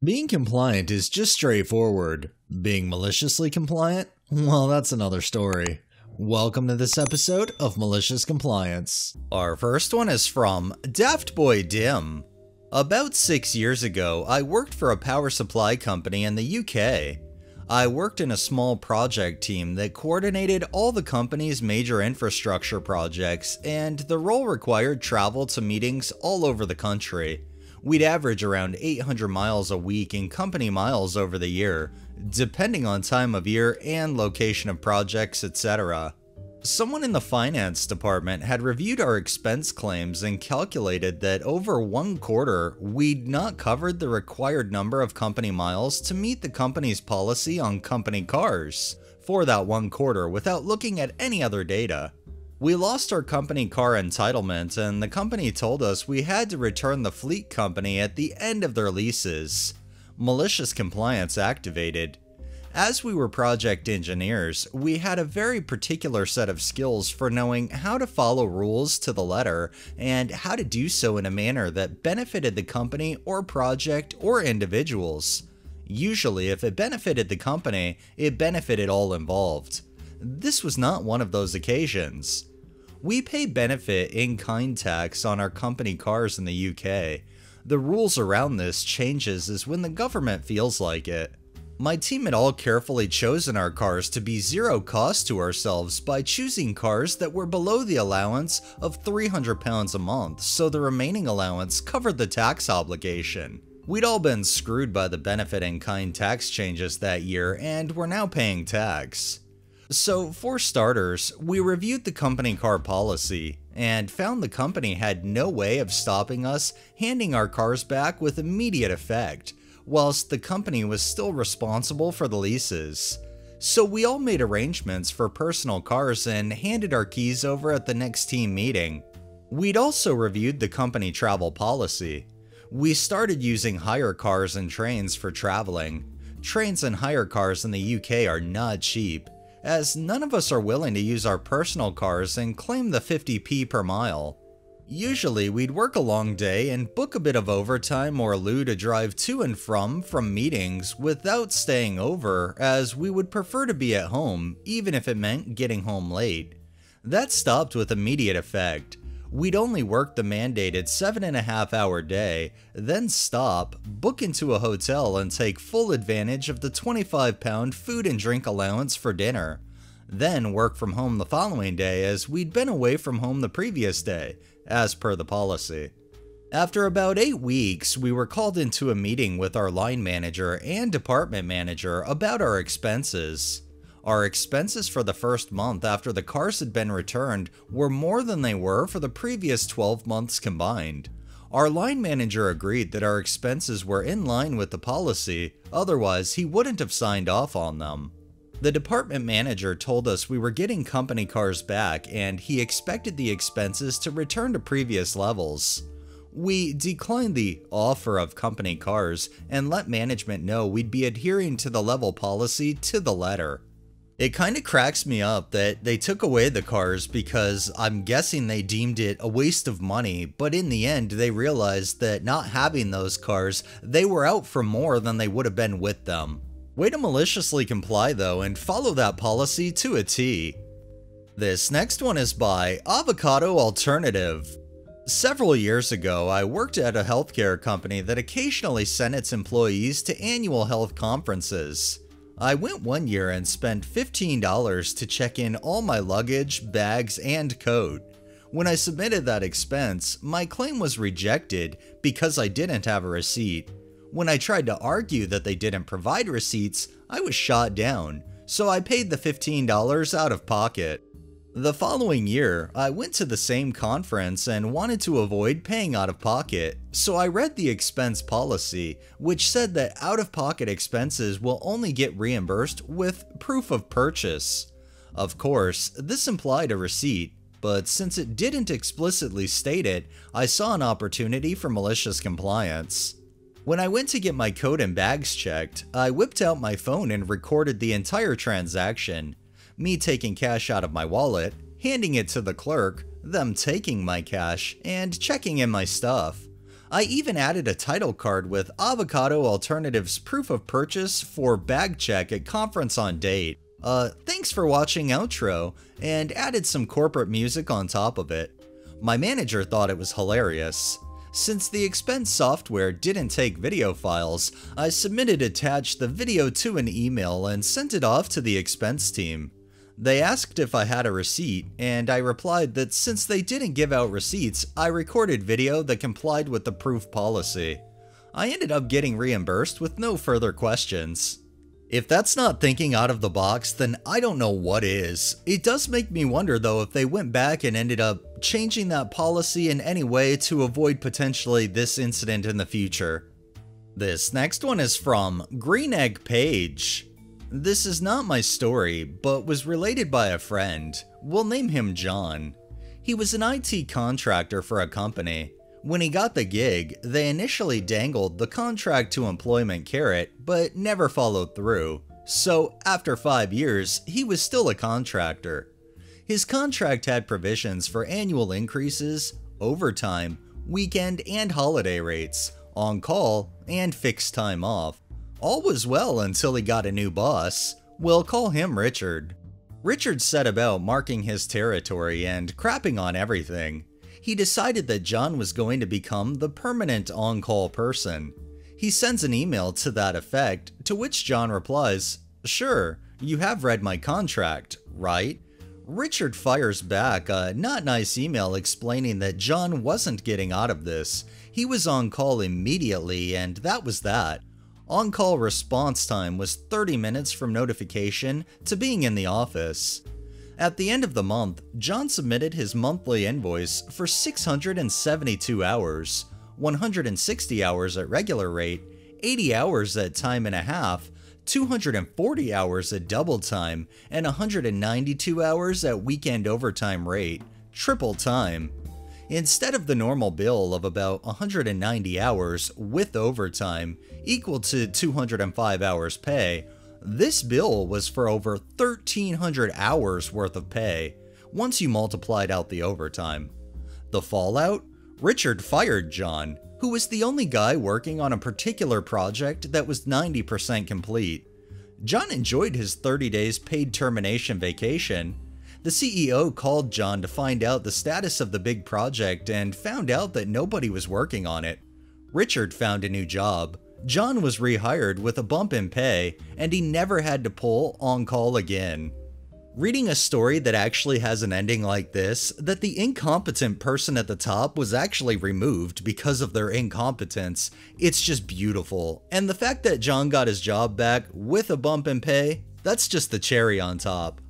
Being compliant is just straightforward. Being maliciously compliant? Well, that's another story. Welcome to this episode of Malicious Compliance. Our first one is from Daft Boy Dim. About 6 years ago, I worked for a power supply company in the UK. I worked in a small project team that coordinated all the company's major infrastructure projects, and the role required travel to meetings all over the country. We'd average around 800 miles a week in company miles over the year, depending on time of year and location of projects, etc. Someone in the finance department had reviewed our expense claims and calculated that over one quarter, we'd not covered the required number of company miles to meet the company's policy on company cars for that one quarter without looking at any other data. We lost our company car entitlement, and the company told us we had to return the fleet company at the end of their leases. Malicious compliance activated. As we were project engineers, we had a very particular set of skills for knowing how to follow rules to the letter and how to do so in a manner that benefited the company or project or individuals. Usually, if it benefited the company, it benefited all involved. This was not one of those occasions. We pay benefit in-kind tax on our company cars in the UK. The rules around this changes as when the government feels like it. My team had all carefully chosen our cars to be zero cost to ourselves by choosing cars that were below the allowance of £300 a month, so the remaining allowance covered the tax obligation. We'd all been screwed by the benefit in kind tax changes that year and were now paying tax. So for starters, we reviewed the company car policy and found the company had no way of stopping us handing our cars back with immediate effect, whilst the company was still responsible for the leases. So we all made arrangements for personal cars and handed our keys over at the next team meeting. We'd also reviewed the company travel policy. We started using hire cars and trains for traveling. Trains and hire cars in the UK are not cheap, as none of us are willing to use our personal cars and claim the 50p per mile. Usually, we'd work a long day and book a bit of overtime or lieu to drive to and from meetings without staying over, as we would prefer to be at home, even if it meant getting home late. That stopped with immediate effect. We'd only work the mandated 7.5-hour day, then stop, book into a hotel and take full advantage of the £25 food and drink allowance for dinner. Then work from home the following day as we'd been away from home the previous day, as per the policy. After about 8 weeks, we were called into a meeting with our line manager and department manager about our expenses. Our expenses for the first month after the cars had been returned were more than they were for the previous 12 months combined. Our line manager agreed that our expenses were in line with the policy, otherwise he wouldn't have signed off on them. The department manager told us we were getting company cars back and he expected the expenses to return to previous levels. We declined the offer of company cars and let management know we'd be adhering to the level policy to the letter. It kinda cracks me up that they took away the cars because I'm guessing they deemed it a waste of money, but in the end they realized that not having those cars, they were out for more than they would have been with them. Way to maliciously comply though and follow that policy to a T. This next one is by Avocado Alternative. Several years ago, I worked at a healthcare company that occasionally sent its employees to annual health conferences. I went one year and spent $15 to check in all my luggage, bags, and coat. When I submitted that expense, my claim was rejected because I didn't have a receipt. When I tried to argue that they didn't provide receipts, I was shot down, so I paid the $15 out of pocket. The following year, I went to the same conference and wanted to avoid paying out of pocket, so I read the expense policy, which said that out-of-pocket expenses will only get reimbursed with proof of purchase. Of course, this implied a receipt, but since it didn't explicitly state it, I saw an opportunity for malicious compliance. When I went to get my coat and bags checked, I whipped out my phone and recorded the entire transaction. Me taking cash out of my wallet, handing it to the clerk, them taking my cash, and checking in my stuff. I even added a title card with Avocado Alternatives proof of purchase for bag check at conference on date. Thanks for watching outro, and added some corporate music on top of it. My manager thought it was hilarious. Since the expense software didn't take video files, I attached the video to an email and sent it off to the expense team. They asked if I had a receipt, and I replied that since they didn't give out receipts, I recorded video that complied with the proof policy. I ended up getting reimbursed with no further questions. If that's not thinking out of the box, then I don't know what is. It does make me wonder though if they went back and ended up changing that policy in any way to avoid potentially this incident in the future. This next one is from Green Egg Page. This is not my story, but was related by a friend. We'll name him John. He was an IT contractor for a company. When he got the gig, they initially dangled the contract to employment carrot, but never followed through. So after 5 years, he was still a contractor. His contract had provisions for annual increases, overtime, weekend and holiday rates, on-call, and fixed time off. All was well until he got a new boss. We'll call him Richard. Richard set about marking his territory and crapping on everything. He decided that John was going to become the permanent on-call person. He sends an email to that effect, to which John replies, "Sure, you have read my contract, right?" Richard fires back a not nice email explaining that John wasn't getting out of this. He was on call immediately, and that was that. On-call response time was 30 minutes from notification to being in the office. At the end of the month, John submitted his monthly invoice for 672 hours, 160 hours at regular rate, 80 hours at time and a half, 240 hours at double time, and 192 hours at weekend overtime rate, triple time. Instead of the normal bill of about 190 hours with overtime, equal to 205 hours pay, this bill was for over 1,300 hours worth of pay, once you multiplied out the overtime. The fallout? Richard fired John, who was the only guy working on a particular project that was 90% complete. John enjoyed his 30 days paid termination vacation. The CEO called John to find out the status of the big project and found out that nobody was working on it. Richard found a new job. John was rehired with a bump in pay, and he never had to pull on call again. Reading a story that actually has an ending like this, that the incompetent person at the top was actually removed because of their incompetence, it's just beautiful. And the fact that John got his job back with a bump in pay, that's just the cherry on top.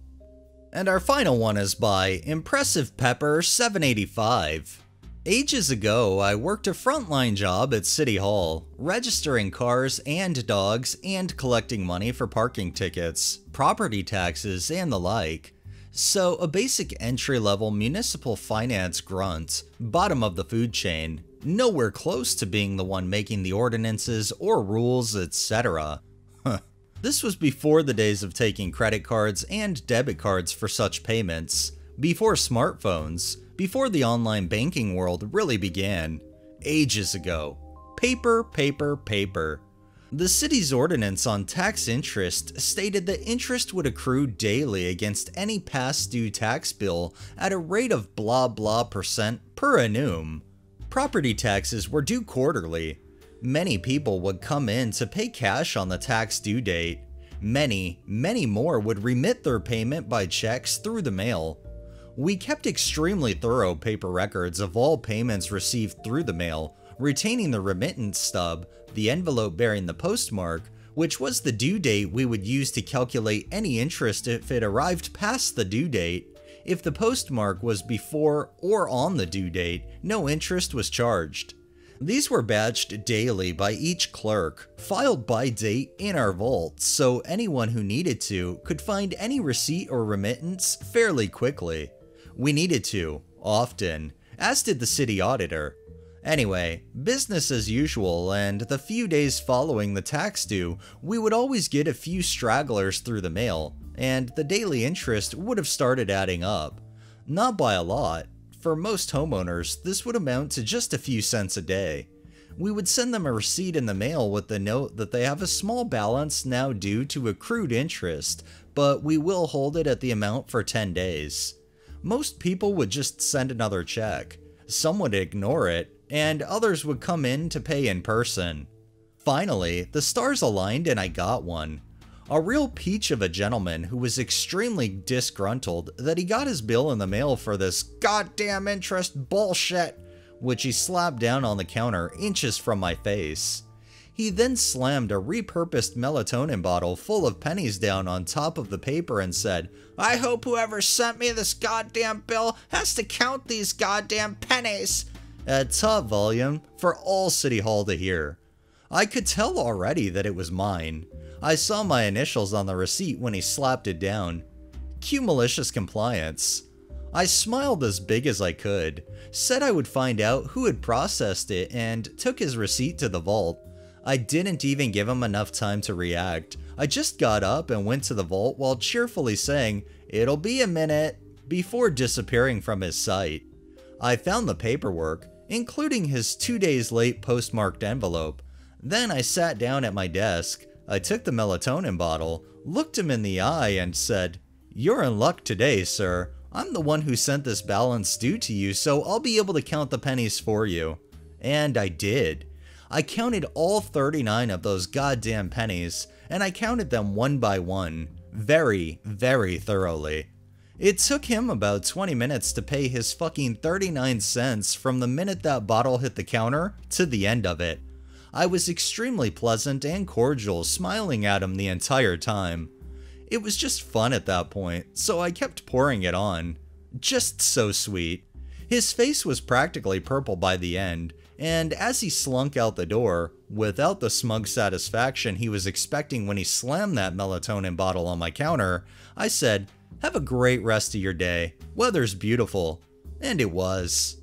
And our final one is by Impressive Pepper 785. Ages ago, I worked a frontline job at City Hall, registering cars and dogs and collecting money for parking tickets, property taxes, and the like. So a basic entry-level municipal finance grunt, bottom of the food chain, nowhere close to being the one making the ordinances or rules, etc. This was before the days of taking credit cards and debit cards for such payments, before smartphones, before the online banking world really began. Ages ago. Paper, paper, paper. The city's ordinance on tax interest stated that interest would accrue daily against any past due tax bill at a rate of blah blah percent per annum. Property taxes were due quarterly. Many people would come in to pay cash on the tax due date. Many more would remit their payment by checks through the mail. We kept extremely thorough paper records of all payments received through the mail, retaining the remittance stub, the envelope bearing the postmark, which was the due date we would use to calculate any interest if it arrived past the due date. If the postmark was before or on the due date, no interest was charged. These were badged daily by each clerk, filed by date in our vault, so anyone who needed to could find any receipt or remittance fairly quickly. We needed to, often, as did the city auditor. Anyway, business as usual, and the few days following the tax due, we would always get a few stragglers through the mail, and the daily interest would have started adding up. Not by a lot. For most homeowners, this would amount to just a few cents a day. We would send them a receipt in the mail with the note that they have a small balance now due to accrued interest, but we will hold it at the amount for 10 days. Most people would just send another check. Some would ignore it, and others would come in to pay in person. Finally, the stars aligned and I got one. A real peach of a gentleman who was extremely disgruntled that he got his bill in the mail for this goddamn interest bullshit, which he slapped down on the counter inches from my face. He then slammed a repurposed melatonin bottle full of pennies down on top of the paper and said, "I hope whoever sent me this goddamn bill has to count these goddamn pennies," at top volume for all City Hall to hear. I could tell already that it was mine. I saw my initials on the receipt when he slapped it down. Cue malicious compliance. I smiled as big as I could, said I would find out who had processed it, and took his receipt to the vault. I didn't even give him enough time to react. I just got up and went to the vault while cheerfully saying, "It'll be a minute," before disappearing from his sight. I found the paperwork, including his 2 days late postmarked envelope. Then I sat down at my desk. I took the melatonin bottle, looked him in the eye, and said, "You're in luck today, sir. I'm the one who sent this balance due to you, so I'll be able to count the pennies for you." And I did. I counted all 39 of those goddamn pennies, and I counted them one by one, very, very thoroughly. It took him about 20 minutes to pay his fucking 39 cents from the minute that bottle hit the counter to the end of it. I was extremely pleasant and cordial, smiling at him the entire time. It was just fun at that point, so I kept pouring it on. Just so sweet. His face was practically purple by the end, and as he slunk out the door, without the smug satisfaction he was expecting when he slammed that melatonin bottle on my counter, I said, "Have a great rest of your day. Weather's beautiful." And it was.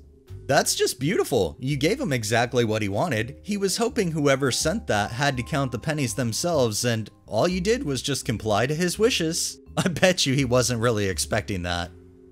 That's just beautiful. You gave him exactly what he wanted. He was hoping whoever sent that had to count the pennies themselves, and all you did was just comply to his wishes. I bet you he wasn't really expecting that.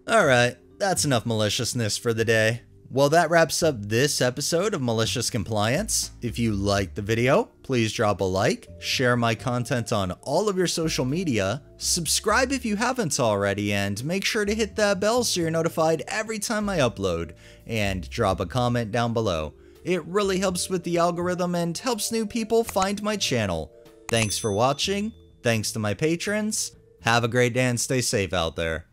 Alright, that's enough maliciousness for the day. Well, that wraps up this episode of Malicious Compliance. If you liked the video, please drop a like, share my content on all of your social media, subscribe if you haven't already, and make sure to hit that bell so you're notified every time I upload, and drop a comment down below. It really helps with the algorithm and helps new people find my channel. Thanks for watching, thanks to my patrons, have a great day and stay safe out there.